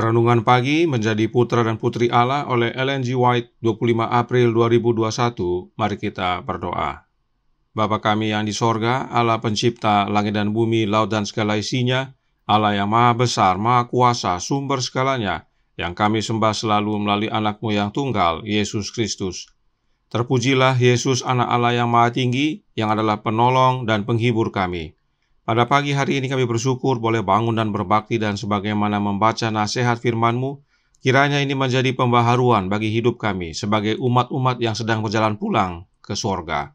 Renungan Pagi Menjadi Putra dan Putri Allah oleh Ellen G. White, 25 April 2021. Mari kita berdoa. Bapa kami yang di sorga, Allah pencipta langit dan bumi, laut dan segala isinya, Allah yang maha besar, maha kuasa, sumber segalanya, yang kami sembah selalu melalui anak-Mu yang tunggal, Yesus Kristus. Terpujilah Yesus, anak Allah yang maha tinggi, yang adalah penolong dan penghibur kami. Pada pagi hari ini kami bersyukur boleh bangun dan berbakti dan sebagaimana membaca nasihat firman-Mu, kiranya ini menjadi pembaharuan bagi hidup kami sebagai umat-umat yang sedang berjalan pulang ke sorga.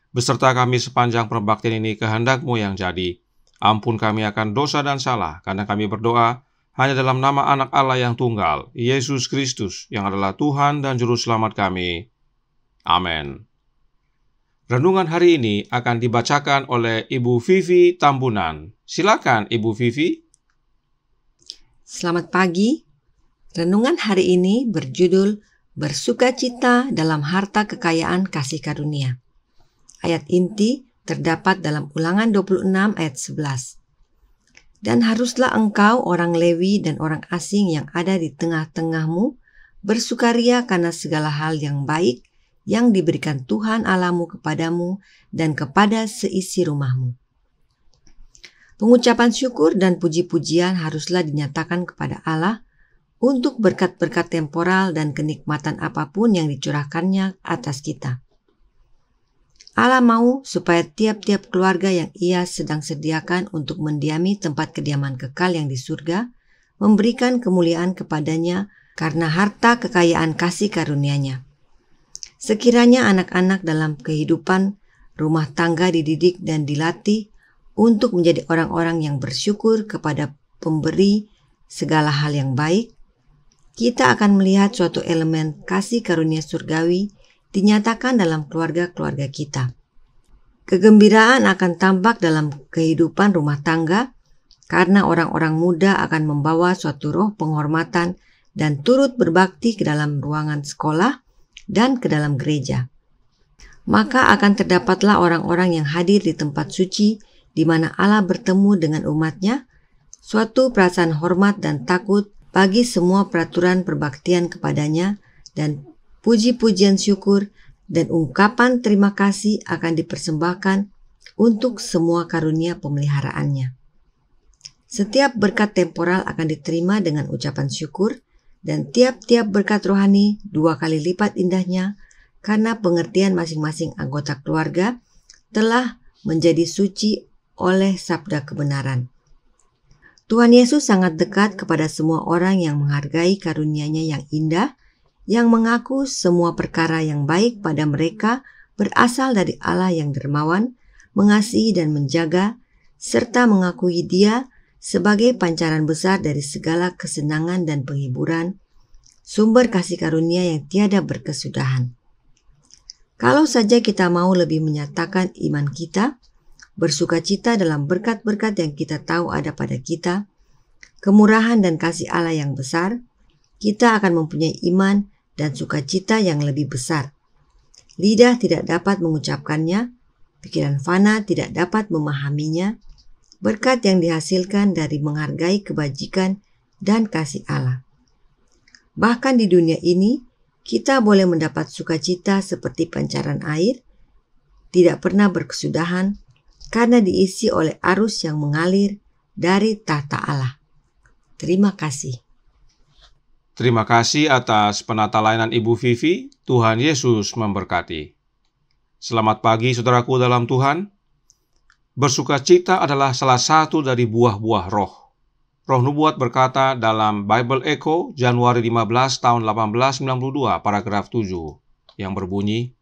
Beserta kami sepanjang perbaktian ini kehendak-Mu yang jadi. Ampun kami akan dosa dan salah, karena kami berdoa hanya dalam nama anak Allah yang tunggal, Yesus Kristus, yang adalah Tuhan dan Juru Selamat kami. Amin. Renungan hari ini akan dibacakan oleh Ibu Vivi Tambunan. Silakan Ibu Vivi. Selamat pagi. Renungan hari ini berjudul Bersukacita dalam harta kekayaan kasih karunia. Ayat inti terdapat dalam Ulangan 26 ayat 11. Dan haruslah engkau orang Lewi dan orang asing yang ada di tengah-tengahmu bersukaria karena segala hal yang baik yang diberikan Tuhan Allahmu kepadamu dan kepada seisi rumahmu. Pengucapan syukur dan puji-pujian haruslah dinyatakan kepada Allah untuk berkat-berkat temporal dan kenikmatan apapun yang dicurahkannya atas kita. Allah mau supaya tiap-tiap keluarga yang Ia sedang sediakan untuk mendiami tempat kediaman kekal yang di surga, memberikan kemuliaan kepadanya karena harta kekayaan kasih karunia-Nya. Sekiranya anak-anak dalam kehidupan rumah tangga dididik dan dilatih untuk menjadi orang-orang yang bersyukur kepada pemberi segala hal yang baik, kita akan melihat suatu elemen kasih karunia surgawi dinyatakan dalam keluarga-keluarga kita. Kegembiraan akan tampak dalam kehidupan rumah tangga karena orang-orang muda akan membawa suatu roh penghormatan dan turut berbakti ke dalam ruangan sekolah dan ke dalam gereja. Maka akan terdapatlah orang-orang yang hadir di tempat suci di mana Allah bertemu dengan umat-Nya, suatu perasaan hormat dan takut bagi semua peraturan perbaktian kepadanya, dan puji-pujian syukur dan ungkapan terima kasih akan dipersembahkan untuk semua karunia pemeliharaannya. Setiap berkat temporal akan diterima dengan ucapan syukur, dan tiap-tiap berkat rohani 2 kali lipat indahnya karena pengertian masing-masing anggota keluarga telah menjadi suci oleh sabda kebenaran. Tuhan Yesus sangat dekat kepada semua orang yang menghargai karunia-Nya yang indah, yang mengaku semua perkara yang baik pada mereka berasal dari Allah yang dermawan, mengasihi dan menjaga, serta mengakui Dia sebagai pancaran besar dari segala kesenangan dan penghiburan, sumber kasih karunia yang tiada berkesudahan. Kalau saja kita mau lebih menyatakan iman kita, bersukacita dalam berkat-berkat yang kita tahu ada pada kita, kemurahan dan kasih Allah yang besar, kita akan mempunyai iman dan sukacita yang lebih besar. Lidah tidak dapat mengucapkannya, pikiran fana tidak dapat memahaminya, berkat yang dihasilkan dari menghargai kebajikan dan kasih Allah. Bahkan di dunia ini, kita boleh mendapat sukacita seperti pancaran air, tidak pernah berkesudahan, karena diisi oleh arus yang mengalir dari tahta Allah. Terima kasih. Terima kasih atas penata layanan Ibu Vivi. Tuhan Yesus memberkati. Selamat pagi saudaraku dalam Tuhan. Bersukacita adalah salah satu dari buah-buah roh. Roh Nubuat berkata dalam Bible Echo Januari 15 tahun 1892 paragraf 7 yang berbunyi,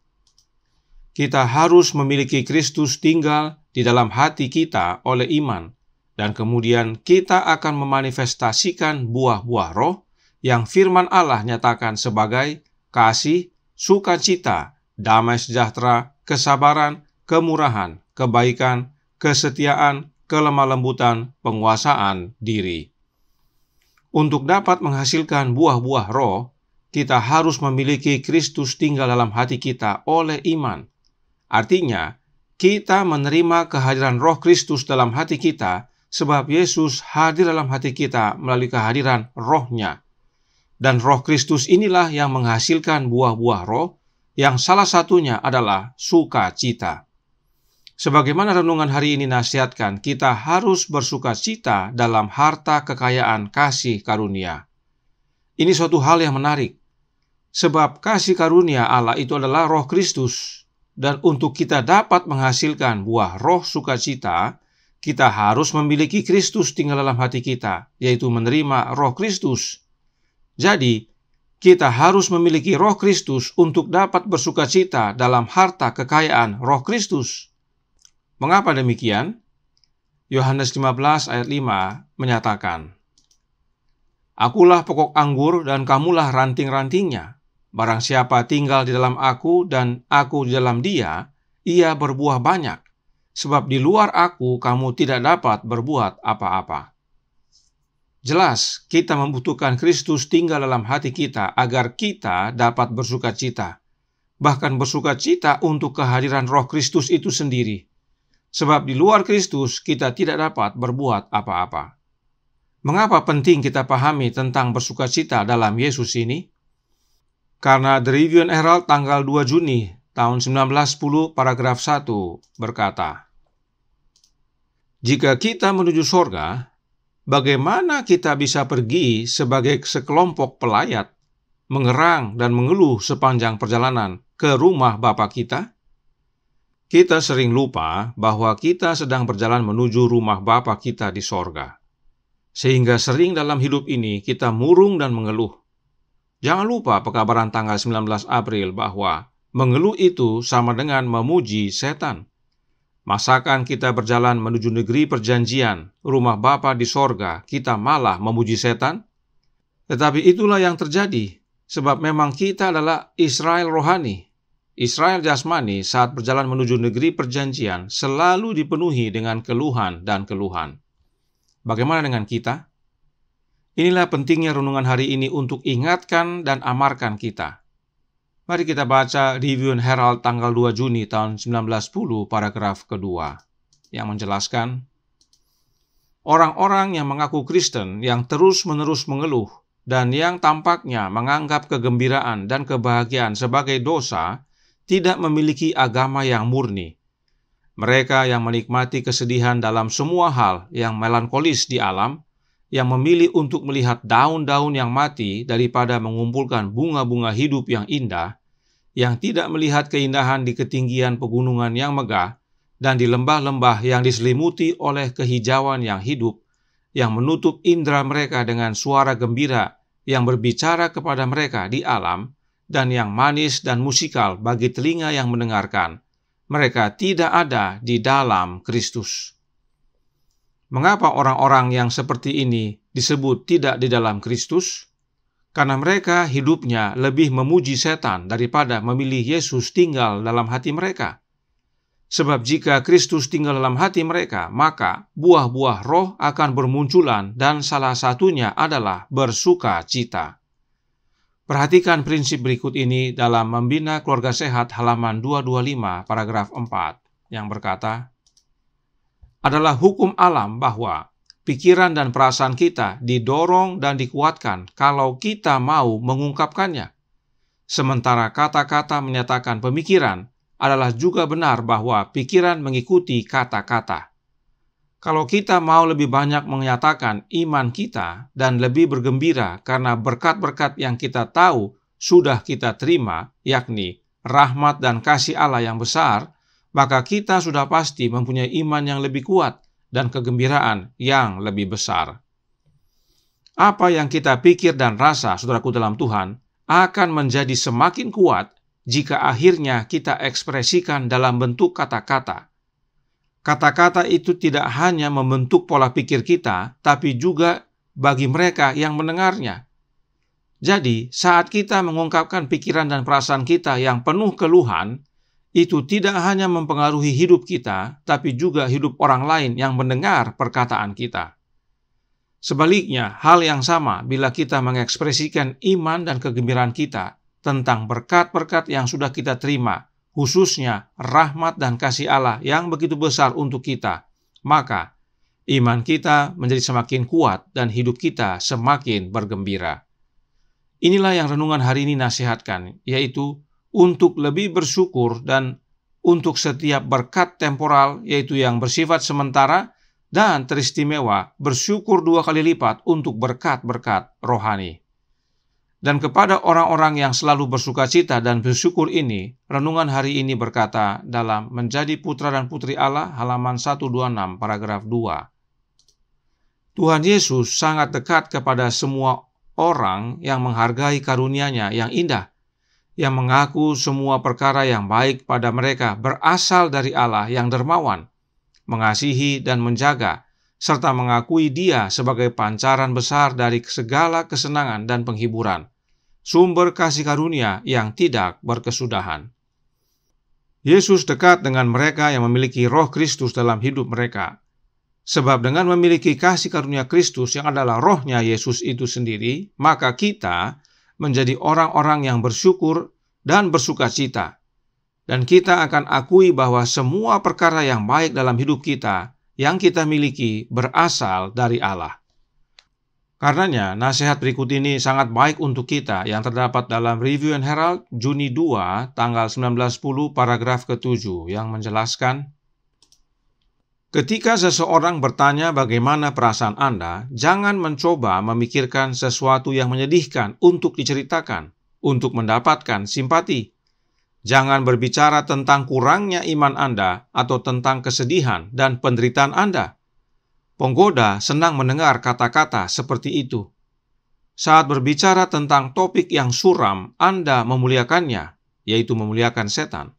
kita harus memiliki Kristus tinggal di dalam hati kita oleh iman, dan kemudian kita akan memanifestasikan buah-buah roh yang firman Allah nyatakan sebagai kasih, sukacita, damai sejahtera, kesabaran, kemurahan, kebaikan, kesetiaan, kelemah lembutan, penguasaan diri. Untuk dapat menghasilkan buah-buah roh, kita harus memiliki Kristus tinggal dalam hati kita oleh iman. Artinya, kita menerima kehadiran Roh Kristus dalam hati kita sebab Yesus hadir dalam hati kita melalui kehadiran Roh-Nya. Dan Roh Kristus inilah yang menghasilkan buah-buah roh, yang salah satunya adalah sukacita. Sebagaimana renungan hari ini nasihatkan, kita harus bersukacita dalam harta kekayaan kasih karunia. Ini suatu hal yang menarik, sebab kasih karunia Allah itu adalah Roh Kristus. Dan untuk kita dapat menghasilkan buah roh sukacita, kita harus memiliki Kristus tinggal dalam hati kita, yaitu menerima Roh Kristus. Jadi, kita harus memiliki Roh Kristus untuk dapat bersukacita dalam harta kekayaan Roh Kristus. Mengapa demikian? Yohanes 15 ayat 5 menyatakan, "Akulah pokok anggur dan kamulah ranting-rantingnya. Barang siapa tinggal di dalam aku dan aku di dalam dia, ia berbuah banyak. Sebab di luar aku kamu tidak dapat berbuat apa-apa." Jelas, kita membutuhkan Kristus tinggal dalam hati kita agar kita dapat bersukacita. Bahkan bersukacita untuk kehadiran Roh Kristus itu sendiri. Sebab di luar Kristus kita tidak dapat berbuat apa-apa. Mengapa penting kita pahami tentang bersukacita dalam Yesus ini? Karena The Review and Herald tanggal 2 Juni tahun 1910 paragraf 1 berkata, "Jika kita menuju sorga, bagaimana kita bisa pergi sebagai sekelompok pelayat, mengerang dan mengeluh sepanjang perjalanan ke rumah Bapa kita? Kita sering lupa bahwa kita sedang berjalan menuju rumah Bapa kita di sorga. Sehingga sering dalam hidup ini kita murung dan mengeluh. Jangan lupa pekabaran tanggal 19 April bahwa mengeluh itu sama dengan memuji setan. Masakan kita berjalan menuju negeri perjanjian, rumah Bapa di sorga, kita malah memuji setan? Tetapi itulah yang terjadi, sebab memang kita adalah Israel rohani. Israel jasmani saat berjalan menuju negeri perjanjian selalu dipenuhi dengan keluhan dan keluhan. Bagaimana dengan kita? Inilah pentingnya renungan hari ini untuk ingatkan dan amarkan kita. Mari kita baca Review and Herald tanggal 2 Juni tahun 1910 paragraf kedua yang menjelaskan, "Orang-orang yang mengaku Kristen yang terus-menerus mengeluh dan yang tampaknya menganggap kegembiraan dan kebahagiaan sebagai dosa tidak memiliki agama yang murni. Mereka yang menikmati kesedihan dalam semua hal yang melankolis di alam, yang memilih untuk melihat daun-daun yang mati daripada mengumpulkan bunga-bunga hidup yang indah, yang tidak melihat keindahan di ketinggian pegunungan yang megah dan di lembah-lembah yang diselimuti oleh kehijauan yang hidup, yang menutup indera mereka dengan suara gembira yang berbicara kepada mereka di alam, dan yang manis dan musikal bagi telinga yang mendengarkan. Mereka tidak ada di dalam Kristus." Mengapa orang-orang yang seperti ini disebut tidak di dalam Kristus? Karena mereka hidupnya lebih memuji setan daripada memilih Yesus tinggal dalam hati mereka. Sebab jika Kristus tinggal dalam hati mereka, maka buah-buah roh akan bermunculan dan salah satunya adalah bersukacita. Perhatikan prinsip berikut ini dalam Membina Keluarga Sehat halaman 225 paragraf 4 yang berkata, "Adalah hukum alam bahwa pikiran dan perasaan kita didorong dan dikuatkan kalau kita mau mengungkapkannya. Sementara kata-kata menyatakan pemikiran adalah juga benar bahwa pikiran mengikuti kata-kata. Kalau kita mau lebih banyak menyatakan iman kita dan lebih bergembira karena berkat-berkat yang kita tahu sudah kita terima, yakni rahmat dan kasih Allah yang besar, maka kita sudah pasti mempunyai iman yang lebih kuat dan kegembiraan yang lebih besar. Apa yang kita pikir dan rasa, saudaraku dalam Tuhan, akan menjadi semakin kuat jika akhirnya kita ekspresikan dalam bentuk kata-kata. Kata-kata itu tidak hanya membentuk pola pikir kita, tapi juga bagi mereka yang mendengarnya. Jadi, saat kita mengungkapkan pikiran dan perasaan kita yang penuh keluhan, itu tidak hanya mempengaruhi hidup kita, tapi juga hidup orang lain yang mendengar perkataan kita. Sebaliknya, hal yang sama bila kita mengekspresikan iman dan kegembiraan kita tentang berkat-berkat yang sudah kita terima, khususnya rahmat dan kasih Allah yang begitu besar untuk kita, maka Iman kita menjadi semakin kuat dan hidup kita semakin bergembira. Inilah yang renungan hari ini nasihatkan, yaitu untuk lebih bersyukur dan untuk setiap berkat temporal, yaitu yang bersifat sementara, dan teristimewa, bersyukur 2 kali lipat untuk berkat-berkat rohani. Dan kepada orang-orang yang selalu bersukacita dan bersyukur ini, renungan hari ini berkata dalam Menjadi Putra dan Putri Allah, halaman 126, paragraf 2. Tuhan Yesus sangat dekat kepada semua orang yang menghargai karunia-Nya yang indah, yang mengaku semua perkara yang baik pada mereka berasal dari Allah yang dermawan, mengasihi dan menjaga, serta mengakui Dia sebagai pancaran besar dari segala kesenangan dan penghiburan, sumber kasih karunia yang tidak berkesudahan. Yesus dekat dengan mereka yang memiliki Roh Kristus dalam hidup mereka. Sebab dengan memiliki kasih karunia Kristus yang adalah rohnya Yesus itu sendiri, maka kita menjadi orang-orang yang bersyukur dan bersukacita. Dan kita akan akui bahwa semua perkara yang baik dalam hidup kita yang kita miliki berasal dari Allah. Karenanya, nasihat berikut ini sangat baik untuk kita yang terdapat dalam Review and Herald Juni 2 tanggal 1910 paragraf ke-7 yang menjelaskan, ketika seseorang bertanya bagaimana perasaan Anda, jangan mencoba memikirkan sesuatu yang menyedihkan untuk diceritakan, untuk mendapatkan simpati. Jangan berbicara tentang kurangnya iman Anda atau tentang kesedihan dan penderitaan Anda. Penggoda senang mendengar kata-kata seperti itu. Saat berbicara tentang topik yang suram, Anda memuliakannya, yaitu memuliakan setan.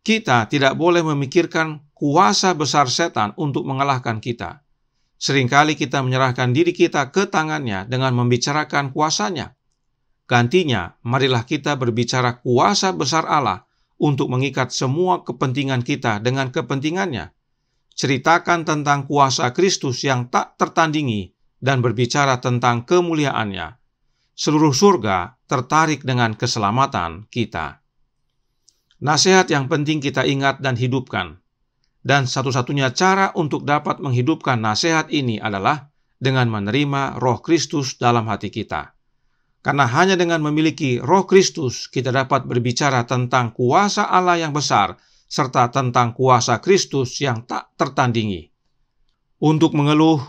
Kita tidak boleh memikirkan kuasa besar setan untuk mengalahkan kita. Seringkali kita menyerahkan diri kita ke tangannya dengan membicarakan kuasanya. Gantinya, marilah kita berbicara kuasa besar Allah untuk mengikat semua kepentingan kita dengan kepentingannya. Ceritakan tentang kuasa Kristus yang tak tertandingi dan berbicara tentang kemuliaannya. Seluruh surga tertarik dengan keselamatan kita. Nasihat yang penting kita ingat dan hidupkan. Dan satu-satunya cara untuk dapat menghidupkan nasihat ini adalah dengan menerima Roh Kristus dalam hati kita. Karena hanya dengan memiliki Roh Kristus, kita dapat berbicara tentang kuasa Allah yang besar, serta tentang kuasa Kristus yang tak tertandingi. Untuk mengeluh,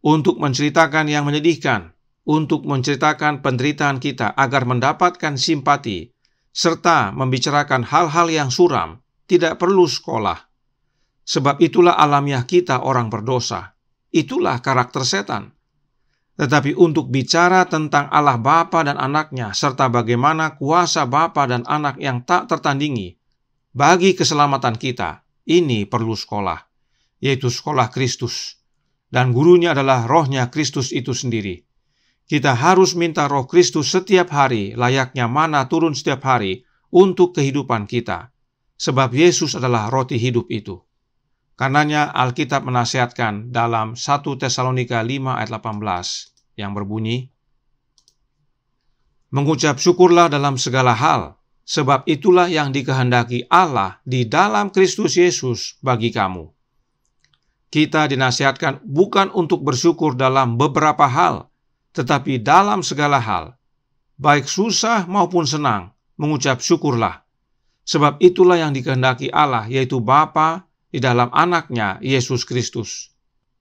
untuk menceritakan yang menyedihkan, untuk menceritakan penderitaan kita agar mendapatkan simpati, serta membicarakan hal-hal yang suram, tidak perlu sekolah. Sebab itulah alamiah kita orang berdosa. Itulah karakter setan. Tetapi untuk bicara tentang Allah Bapa dan Anaknya, serta bagaimana kuasa Bapa dan Anak yang tak tertandingi bagi keselamatan kita, ini perlu sekolah, yaitu sekolah Kristus. Dan gurunya adalah rohnya Kristus itu sendiri. Kita harus minta Roh Kristus setiap hari, layaknya mana turun setiap hari, untuk kehidupan kita. Sebab Yesus adalah roti hidup itu. Karenanya Alkitab menasihatkan dalam 1 Tesalonika 5 ayat 18 yang berbunyi, mengucap syukurlah dalam segala hal, sebab itulah yang dikehendaki Allah di dalam Kristus Yesus bagi kamu. Kita dinasihatkan bukan untuk bersyukur dalam beberapa hal, tetapi dalam segala hal, baik susah maupun senang, mengucap syukurlah. Sebab itulah yang dikehendaki Allah, yaitu Bapa di dalam Anaknya, Yesus Kristus.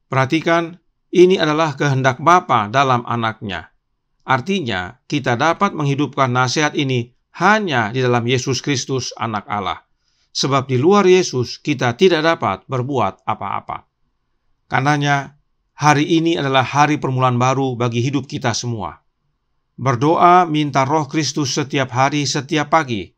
Perhatikan, ini adalah kehendak Bapa dalam Anaknya. Artinya, kita dapat menghidupkan nasihat ini hanya di dalam Yesus Kristus, Anak Allah. Sebab di luar Yesus, kita tidak dapat berbuat apa-apa. Karenanya, hari ini adalah hari permulaan baru bagi hidup kita semua. Berdoa minta Roh Kristus setiap hari, setiap pagi,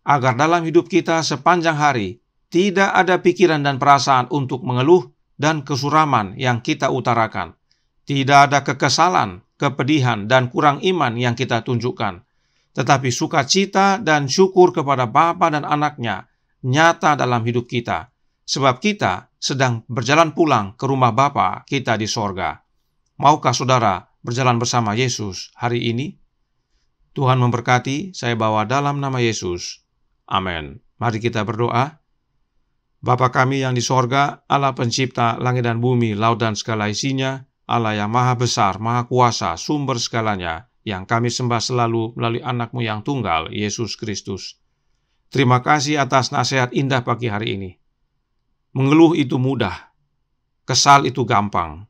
agar dalam hidup kita sepanjang hari tidak ada pikiran dan perasaan untuk mengeluh dan kesuraman yang kita utarakan. Tidak ada kekesalan, kepedihan, dan kurang iman yang kita tunjukkan. Tetapi sukacita dan syukur kepada Bapa dan Anaknya nyata dalam hidup kita. Sebab kita sedang berjalan pulang ke rumah Bapa kita di sorga. Maukah saudara berjalan bersama Yesus hari ini? Tuhan memberkati, saya bawa dalam nama Yesus. Amin. Mari kita berdoa. Bapa kami yang di sorga, Allah pencipta langit dan bumi, laut dan segala isinya, Allah yang maha besar, maha kuasa, sumber segalanya, yang kami sembah selalu melalui anak-Mu yang tunggal, Yesus Kristus. Terima kasih atas nasihat indah pagi hari ini. Mengeluh itu mudah, kesal itu gampang.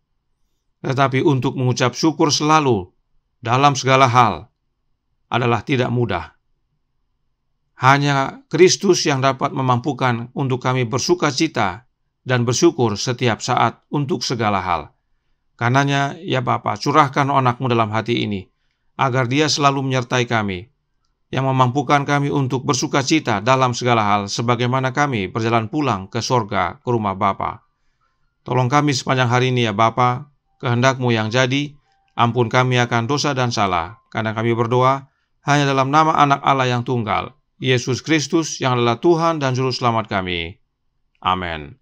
Tetapi untuk mengucap syukur selalu dalam segala hal adalah tidak mudah. Hanya Kristus yang dapat memampukan untuk kami bersuka cita dan bersyukur setiap saat untuk segala hal. Karenanya, ya Bapa, curahkan anak-Mu dalam hati ini, agar Dia selalu menyertai kami, yang memampukan kami untuk bersuka cita dalam segala hal, sebagaimana kami berjalan pulang ke sorga, ke rumah Bapa. Tolong kami sepanjang hari ini ya Bapa, kehendak-Mu yang jadi, ampun kami akan dosa dan salah, karena kami berdoa hanya dalam nama anak Allah yang tunggal, Yesus Kristus yang adalah Tuhan dan Juru Selamat kami. Amin.